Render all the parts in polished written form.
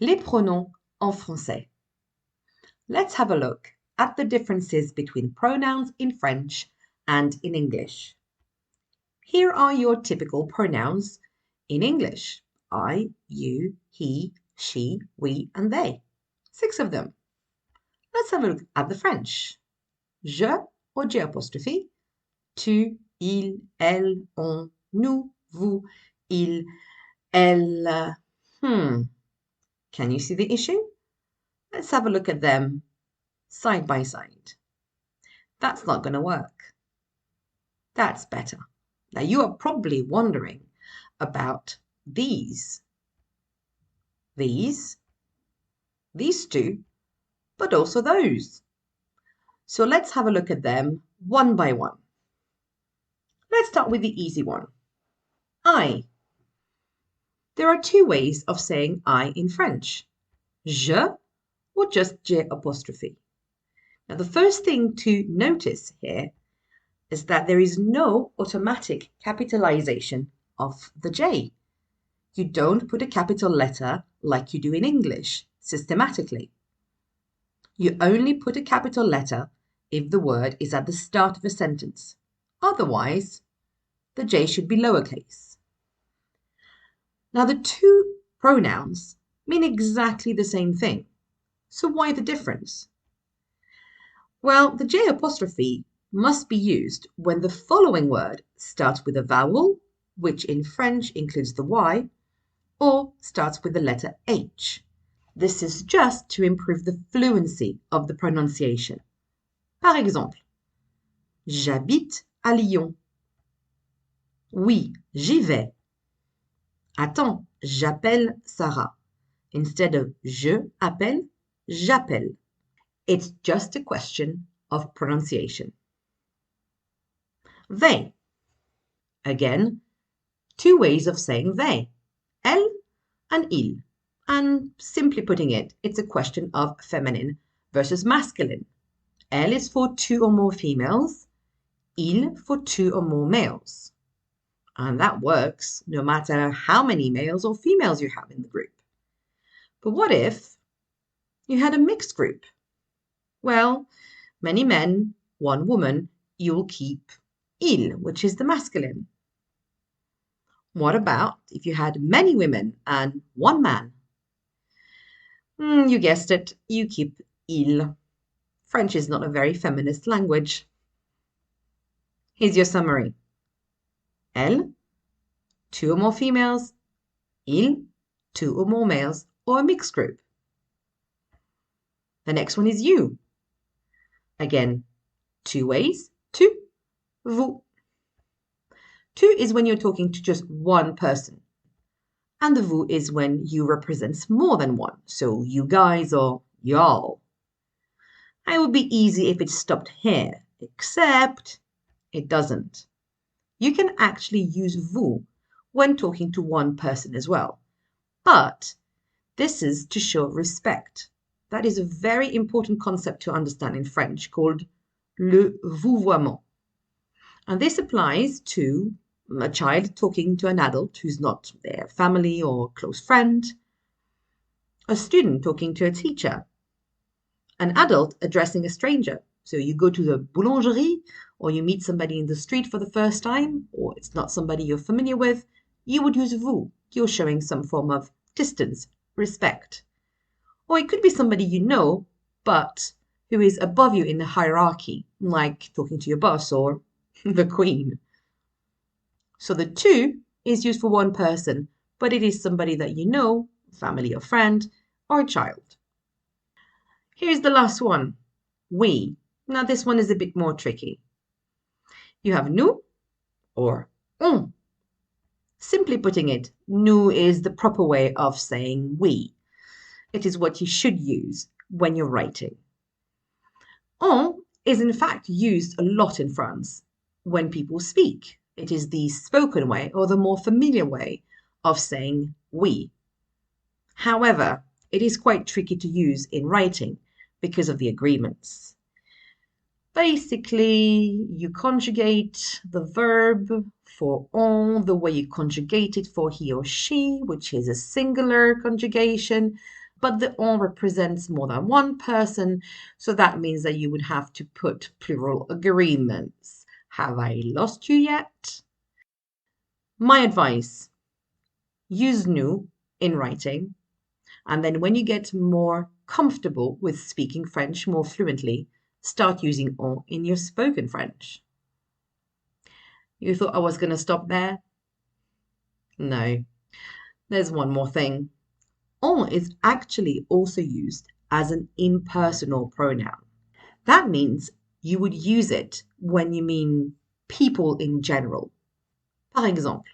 Les pronoms en français. Let's have a look at the differences between pronouns in French and in English. Here are your typical pronouns in English. I, you, he, she, we, and they. 6 of them. Let's have a look at the French. Je or J apostrophe. Tu, il, elle, on, nous, vous, il, elle. Can you see the issue? Let's have a look at them side by side. That's not going to work. That's better. Now you are probably wondering about these. These two, but also those. So let's have a look at them one by one. Let's start with the easy one. I. There are 2 ways of saying I in French. Je or just J apostrophe. Now the first thing to notice here is that there is no automatic capitalization of the J. You don't put a capital letter like you do in English, systematically. You only put a capital letter if the word is at the start of a sentence. Otherwise, the J should be lowercase. Now the 2 pronouns mean exactly the same thing. So why the difference? Well, the J apostrophe must be used when the following word starts with a vowel, which in French includes the Y, or starts with the letter H. This is just to improve the fluency of the pronunciation. Par exemple, j'habite à Lyon. Oui, j'y vais. Attends, j'appelle Sarah. Instead of je appelle, j'appelle. It's just a question of pronunciation. They. Again, 2 ways of saying they. Elle and il. And simply putting it, it's a question of feminine versus masculine. Elle is for 2 or more females, il for 2 or more males. And that works no matter how many males or females you have in the group. But what if you had a mixed group? Well, many men, 1 woman, you'll keep il, which is the masculine. What about if you had many women and 1 man? You guessed it, you keep il. French is not a very feminist language. Here's your summary. Elle, 2 or more females. Il, 2 or more males, or a mixed group. The next one is you. Again, 2 ways. Tu, vous. Tu is when you're talking to just 1 person. And the vous is when you represent more than 1. So you guys or y'all. It would be easy if it stopped here, except it doesn't. You can actually use vous when talking to 1 person as well. But this is to show respect. That is a very important concept to understand in French called le vouvoiement. And this applies to a child talking to an adult who's not their family or close friend, a student talking to a teacher, an adult addressing a stranger. So you go to the boulangerie or you meet somebody in the street for the first time, or it's not somebody you're familiar with, you would use vous. You're showing some form of distance, respect. Or it could be somebody you know, but who is above you in the hierarchy, like talking to your boss or the queen. So the tu is used for 1 person, but it is somebody that you know, family or friend, or a child. Here's the last one, we. Now this one is a bit more tricky. You have nous or on. Simply putting it, nous is the proper way of saying we. It is what you should use when you're writing. On is in fact used a lot in France when people speak. It is the spoken way or the more familiar way of saying we. However, it is quite tricky to use in writing because of the agreements. Basically, you conjugate the verb for on the way you conjugate it for he or she, which is a singular conjugation, but the on represents more than one person, so that means that you would have to put plural agreements. Have I lost you yet? My advice, use nous in writing, and then when you get more comfortable with speaking French more fluently, start using on in your spoken French. You thought I was going to stop there? No. There's one more thing. On is actually also used as an impersonal pronoun. That means you would use it when you mean people in general. Par exemple,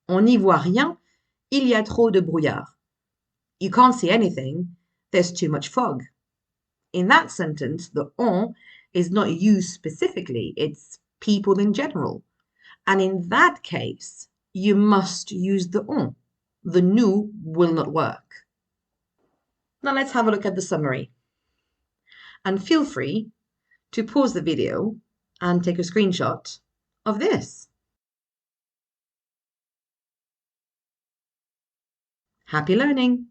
on n'y voit rien, il y a trop de brouillard. You can't see anything, there's too much fog. In that sentence, the on is not used specifically, it's people in general. And in that case, you must use the on. The nous will not work. Now let's have a look at the summary. And feel free to pause the video and take a screenshot of this. Happy learning!